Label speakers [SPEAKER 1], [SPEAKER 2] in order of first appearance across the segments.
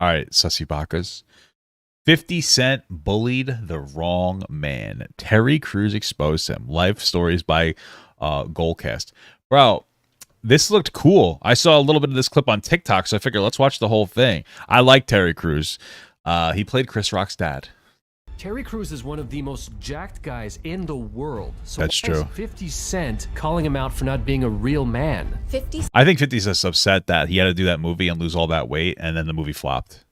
[SPEAKER 1] All right, Sussy Bakas. 50 Cent bullied the wrong man. Terry Crews exposed him. Life stories by Goalcast. Bro, this looked cool. I saw a little bit of this clip on TikTok, so I figured let's watch the whole thing. I like Terry Crews. He played Chris Rock's dad.
[SPEAKER 2] Terry Crews is one of the most jacked guys in the world. So
[SPEAKER 1] that's true.
[SPEAKER 2] 50 Cent calling him out for not being a real man.
[SPEAKER 1] I think 50 Cent's upset that he had to do that movie and lose all that weight, and then the movie flopped.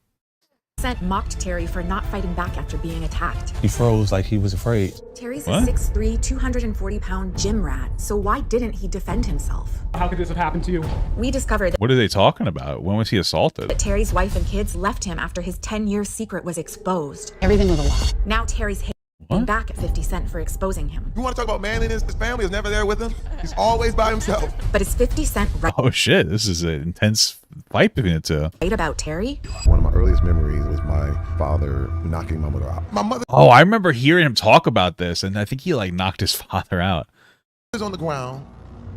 [SPEAKER 3] Cent mocked Terry for not fighting back after being attacked.
[SPEAKER 4] He froze like he was afraid.
[SPEAKER 3] Terry's a 6'3", 240-pound gym rat, so why didn't he defend himself?
[SPEAKER 5] How could this have happened to you?
[SPEAKER 3] We discovered
[SPEAKER 1] What are they talking about? When was he assaulted?
[SPEAKER 3] that Terry's wife and kids left him after his 10-year secret was exposed.
[SPEAKER 6] Everything was a lie.
[SPEAKER 3] Now Terry's hitting back at 50 Cent for exposing him.
[SPEAKER 7] You want to talk about manliness? His family is never there with him. He's always by himself.
[SPEAKER 3] But is 50 Cent right
[SPEAKER 1] Oh shit, this is an intense fight between the two.
[SPEAKER 3] about Terry?
[SPEAKER 7] One of my earliest memories was my father knocking my mother out. My mother
[SPEAKER 1] Oh, I remember hearing him talk about this, and I think he like knocked his father out.
[SPEAKER 7] is on the ground.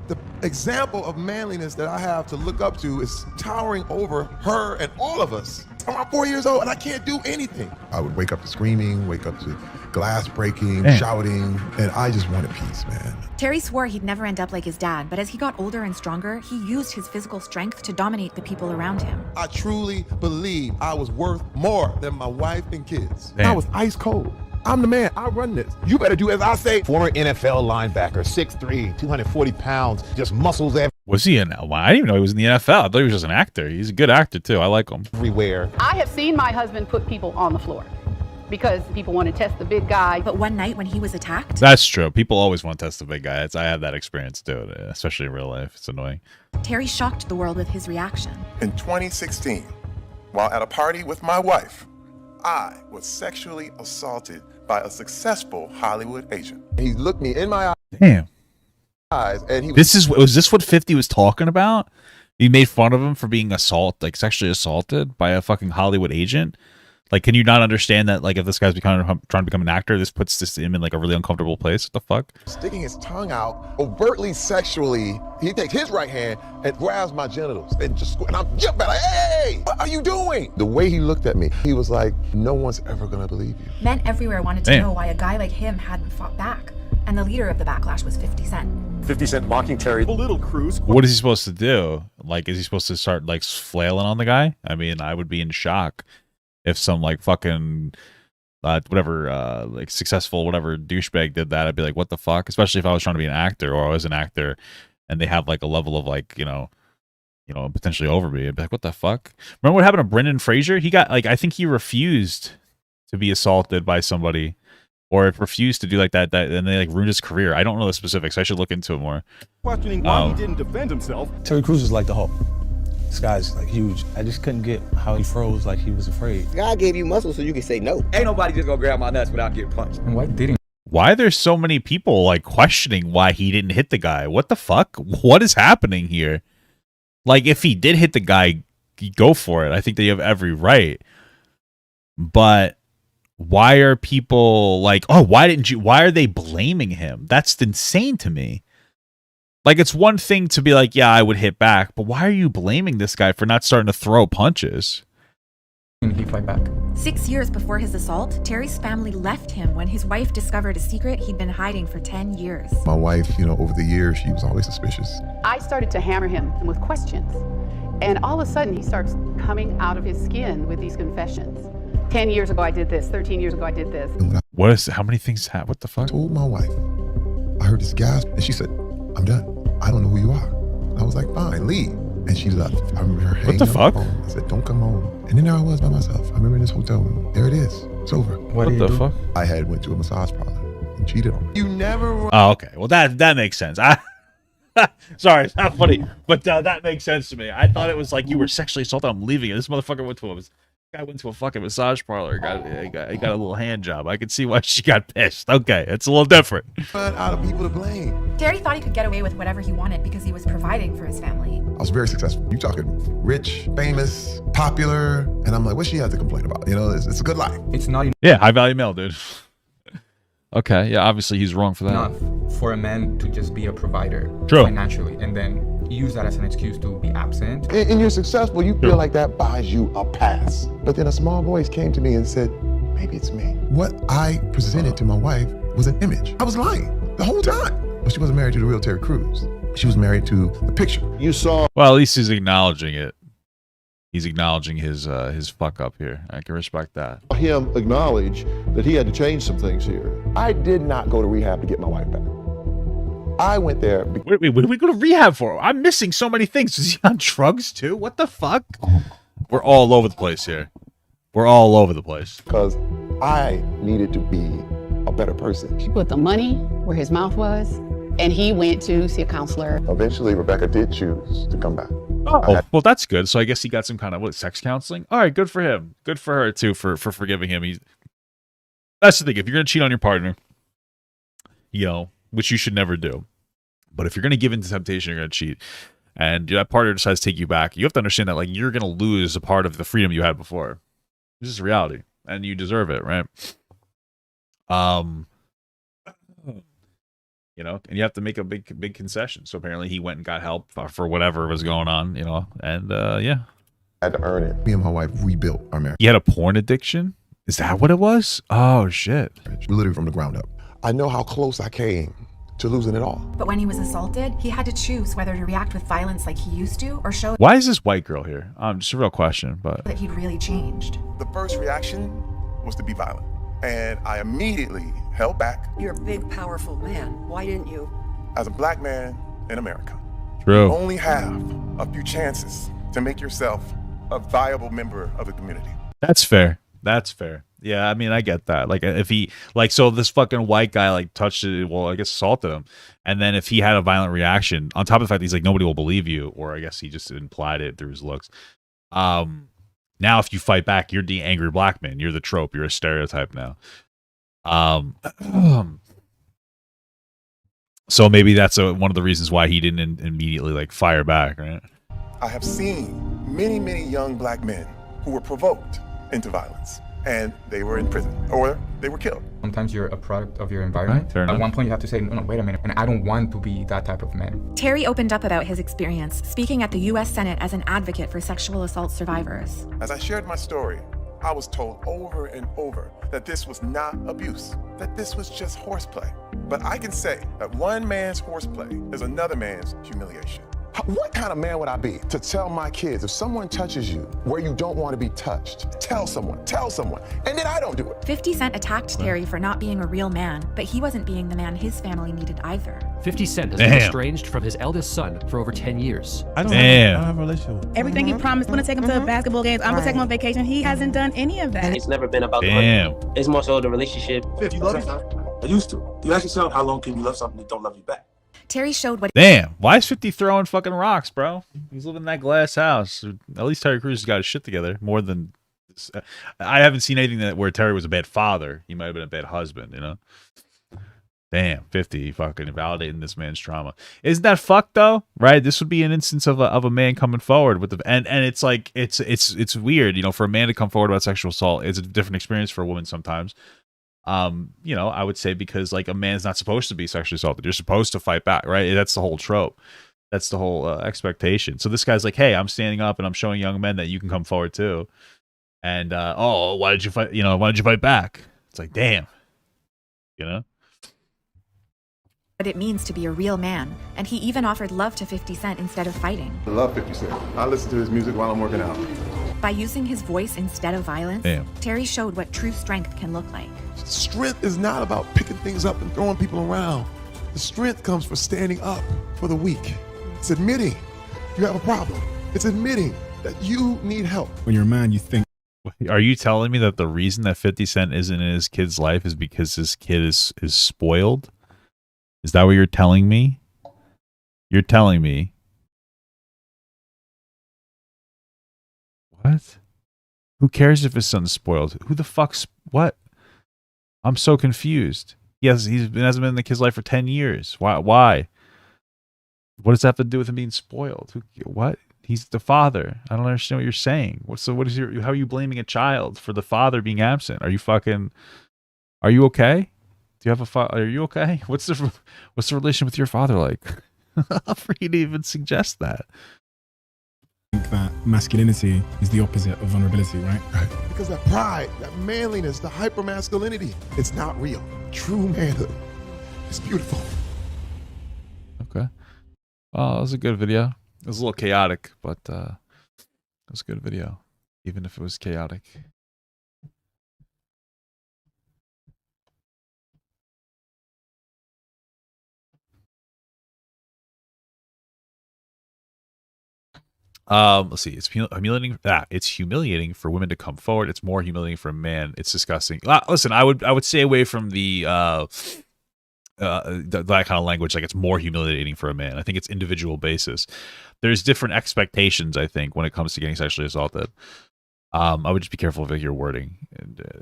[SPEAKER 7] The example of manliness that I have to look up to is towering over her and all of us. I'm 4 years old and I can't do anything. I would wake up to screaming, wake up to glass breaking, shouting, and I just wanted peace, man.
[SPEAKER 3] Terry swore he'd never end up like his dad, but as he got older and stronger, he used his physical strength to dominate the people around him.
[SPEAKER 7] I truly believe I was worth more than my wife and kids.
[SPEAKER 1] Damn.
[SPEAKER 7] I was ice cold. I'm the man. I run this. You better do as I say.
[SPEAKER 8] Former NFL linebacker, 6'3", 240 pounds, just muscles
[SPEAKER 1] Was he in? Well, I didn't even know he was in the NFL. I thought he was just an actor. He's a good actor too. I like him.
[SPEAKER 8] everywhere.
[SPEAKER 6] I have seen my husband put people on the floor because people want to test the big guy.
[SPEAKER 3] But one night when he was attacked,
[SPEAKER 1] That's true. People always want to test the big guy. I have that experience too, especially in real life. It's annoying.
[SPEAKER 3] Terry shocked the world with his reaction.
[SPEAKER 7] In 2016, while at a party with my wife, I was sexually assaulted by a successful Hollywood agent. He looked me in my
[SPEAKER 1] Damn.
[SPEAKER 7] eyes and he
[SPEAKER 1] Was this what 50 was talking about? He made fun of him for being sexually assaulted by a fucking Hollywood agent. Like, can you not understand that? Like, if this guy's trying to become an actor, this puts him in like a really uncomfortable place. What the fuck?
[SPEAKER 7] sticking his tongue out overtly sexually. He takes his right hand and grabs my genitals and and I'm jumping like, hey, what are you doing? The way he looked at me, he was like, no one's ever gonna believe you.
[SPEAKER 3] Men everywhere wanted to
[SPEAKER 1] Damn.
[SPEAKER 3] know why a guy like him hadn't fought back. And the leader of the backlash was 50 Cent.
[SPEAKER 5] 50 Cent mocking Terry. Little Crews.
[SPEAKER 1] What is he supposed to do? Like, is he supposed to start like flailing on the guy? I mean, I would be in shock if some like fucking whatever like successful whatever douchebag did that. I'd be like, what the fuck? Especially if I was trying to be an actor or I was an actor and they have like a level of like, you know, potentially over me. I'd be like, what the fuck? Remember what happened to Brendan Fraser? He got like, I think he refused to be assaulted by somebody or refused to do like that and they like ruined his career. I don't know the specifics. I should look into it more.
[SPEAKER 5] Questioning why he didn't defend himself.
[SPEAKER 4] Terry Crews was like the Hulk. This guy's like huge. I just couldn't get how he froze like he was afraid.
[SPEAKER 9] God gave you muscles so you can say no. Ain't nobody just gonna grab my nuts without getting punched.
[SPEAKER 4] And why didn't
[SPEAKER 1] Why there's so many people like questioning why he didn't hit the guy? What the fuck? What is happening here? Like, if he did hit the guy, go for it. I think that you have every right. But why are people like, oh, why are they blaming him? That's insane to me. Like, it's one thing to be like, yeah, I would hit back, but why are you blaming this guy for not starting to throw punches?
[SPEAKER 4] he fight back?
[SPEAKER 3] 6 years before his assault, Terry's family left him when his wife discovered a secret he'd been hiding for 10 years.
[SPEAKER 7] My wife, over the years, she was always suspicious.
[SPEAKER 6] I started to hammer him with questions. And all of a sudden, he starts coming out of his skin with these confessions. 10 years ago, I did this. 13 years ago, I did this.
[SPEAKER 1] How many things happen? What the fuck?
[SPEAKER 7] I told my wife, I heard this gasp, and she said, I'm done. I don't know who you are. And I was like, fine, leave. And she left. I remember her hanging
[SPEAKER 1] What the fuck?
[SPEAKER 7] up the phone. I said, don't come home. And then there I was by myself. I remember in this hotel room. There it is. It's over.
[SPEAKER 1] What the fuck?
[SPEAKER 7] I had went to a massage parlor and cheated on her. You never...
[SPEAKER 1] Oh, okay. Well, that makes sense. Sorry, it's not funny, but that makes sense to me. I thought it was like you were sexually assaulted. I'm leaving it. This motherfucker went to a fucking massage parlor. He got a little hand job. I could see why she got pissed. Okay, it's a little different.
[SPEAKER 7] Find out of people to blame.
[SPEAKER 3] Terry thought he could get away with whatever he wanted because he was providing for his family.
[SPEAKER 7] I was very successful. You talking rich, famous, popular, and I'm like, what she has to complain about? It's a good life.
[SPEAKER 4] It's not
[SPEAKER 1] Yeah, high value male, dude. Okay, yeah, obviously he's wrong for that.
[SPEAKER 4] enough for a man to just be a provider
[SPEAKER 1] True.
[SPEAKER 4] financially, and then
[SPEAKER 10] use that as an excuse to be absent.
[SPEAKER 7] And you're successful, you feel like that buys you a pass. But then a small voice came to me and said, maybe it's me. What I presented to my wife was an image. I was lying the whole time. But she wasn't married to the real Terry Crews. She was married to the picture. You saw.
[SPEAKER 1] Well, at least he's acknowledging it. He's acknowledging his fuck up here. I can respect that.
[SPEAKER 7] Him acknowledge that he had to change some things here. I did not go to rehab to get my wife back. I went there.
[SPEAKER 1] Wait, what did we go to rehab for? I'm missing so many things. Is he on drugs too? What the fuck? We're all over the place here. We're all over the place.
[SPEAKER 7] Because I needed to be a better person.
[SPEAKER 6] He put the money where his mouth was, and he went to see a counselor.
[SPEAKER 7] Eventually, Rebecca did choose to come back.
[SPEAKER 1] Oh, well, that's good. So I guess he got some kind of sex counseling. All right, good for him. Good for her too for forgiving him. That's the thing. If you're gonna cheat on your partner, which you should never do, but if you're gonna give in to temptation, you're gonna cheat, and that partner decides to take you back, you have to understand that you're gonna lose a part of the freedom you had before. This is reality, and you deserve it, right? And you have to make a big concession. So apparently he went and got help for whatever was going on, and yeah.
[SPEAKER 7] I had to earn it. Me and my wife rebuilt our marriage.
[SPEAKER 1] He had a porn addiction? Is that what it was? Oh, shit.
[SPEAKER 7] Literally from the ground up. I know how close I came to losing it all.
[SPEAKER 3] But when he was assaulted, he had to choose whether to react with violence like he used to or show
[SPEAKER 1] Why is this white girl here? Just a real question, but
[SPEAKER 3] that he'd really changed.
[SPEAKER 7] The first reaction was to be violent. And I immediately held back.
[SPEAKER 11] You're a big, powerful man. Why didn't you?
[SPEAKER 7] As a black man in America,
[SPEAKER 1] True.
[SPEAKER 7] You only have a few chances to make yourself a viable member of the community.
[SPEAKER 1] That's fair. That's fair. Yeah, I mean, I get that. If he, so this fucking white guy, touched it, well, I guess assaulted him. And then if he had a violent reaction, on top of the fact that he's nobody will believe you, or I guess he just implied it through his looks. Now, if you fight back, you're the angry black man. You're the trope. You're a stereotype now. So maybe that's one of the reasons why he didn't immediately fire back, right?
[SPEAKER 7] I have seen many, many young black men who were provoked into violence, and they were in prison or they were killed.
[SPEAKER 10] Sometimes you're a product of your environment.
[SPEAKER 1] Right,
[SPEAKER 10] At one point, you have to say, no, wait a minute, and I don't want to be that type of man.
[SPEAKER 3] Terry opened up about his experience, speaking at the U.S. Senate as an advocate for sexual assault survivors.
[SPEAKER 7] As I shared my story, I was told over and over that this was not abuse, that this was just horseplay. But I can say that one man's horseplay is another man's humiliation. What kind of man would I be to tell my kids, if someone touches you where you don't want to be touched, tell someone, and then I don't do it?
[SPEAKER 3] 50 Cent attacked Terry for not being a real man, but he wasn't being the man his family needed either.
[SPEAKER 2] 50 Cent has been estranged from his eldest son for over 10 years.
[SPEAKER 4] I don't have a relationship.
[SPEAKER 12] Everything he promised, I'm gonna take him to basketball games, I'm gonna take him on vacation. He hasn't done any of that.
[SPEAKER 9] It's never been about the money. It's more so the relationship.
[SPEAKER 5] If you love something, I used to. You ask yourself, how long can you love something that don't love you back?
[SPEAKER 3] Terry showed what.
[SPEAKER 1] Damn, why is 50 throwing fucking rocks, bro? He's living in that glass house. At least Terry Crews has got his shit together more than. I haven't seen anything where Terry was a bad father. He might have been a bad husband, Damn, 50 fucking validating this man's trauma. Isn't that fucked though? Right? This would be an instance of a man coming forward with and it's it's weird, for a man to come forward about sexual assault. It's a different experience for a woman sometimes. I would say because a man's not supposed to be sexually assaulted. You're supposed to fight back, right? That's the whole trope. That's the whole expectation. So this guy's hey, I'm standing up and I'm showing young men that you can come forward too. And why did you fight? Why did you fight back? It's damn,
[SPEAKER 3] What it means to be a real man, and he even offered love to 50 Cent instead of fighting.
[SPEAKER 7] I love 50 Cent. I listen to his music while I'm working out.
[SPEAKER 3] By using his voice instead of violence,
[SPEAKER 1] Damn.
[SPEAKER 3] Terry showed what true strength can look like.
[SPEAKER 7] Strength is not about picking things up and throwing people around. The strength comes for standing up for the weak. It's admitting you have a problem. It's admitting that you need help.
[SPEAKER 4] When you're a man, you think.
[SPEAKER 1] Are you telling me that the reason that 50 Cent isn't in his kid's life is because his kid is spoiled? Is that what you're telling me? You're telling me. What? Who cares if his son's spoiled? Who the fuck's what? I'm so confused. Yes, he hasn't been in the kid's life for 10 years. Why? What does that have to do with him being spoiled? What? He's the father. I don't understand what you're saying. How are you blaming a child for the father being absent? Are you okay? Do you have a father? Are you okay? What's the relation with your father like? for you to even suggest that.
[SPEAKER 13] I think that masculinity is the opposite of vulnerability, right?
[SPEAKER 7] Because that pride, that manliness, the hyper-masculinity, it's not real. True manhood is beautiful.
[SPEAKER 1] Okay. Well, it was a good video. It was a little chaotic, but it was a good video, even if it was chaotic. Let's see. It's humiliating. It's humiliating for women to come forward. It's more humiliating for a man. It's disgusting. Listen, I would stay away from the that kind of language. Like, it's more humiliating for a man. I think it's individual basis. There's different expectations, I think, when it comes to getting sexually assaulted. I would just be careful of your wording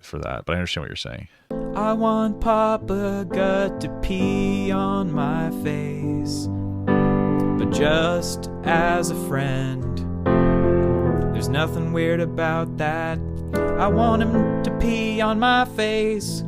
[SPEAKER 1] for that. But I understand what you're saying.
[SPEAKER 14] I want Papa Gut to pee on my face, but just as a friend. There's nothing weird about that. I want him to pee on my face.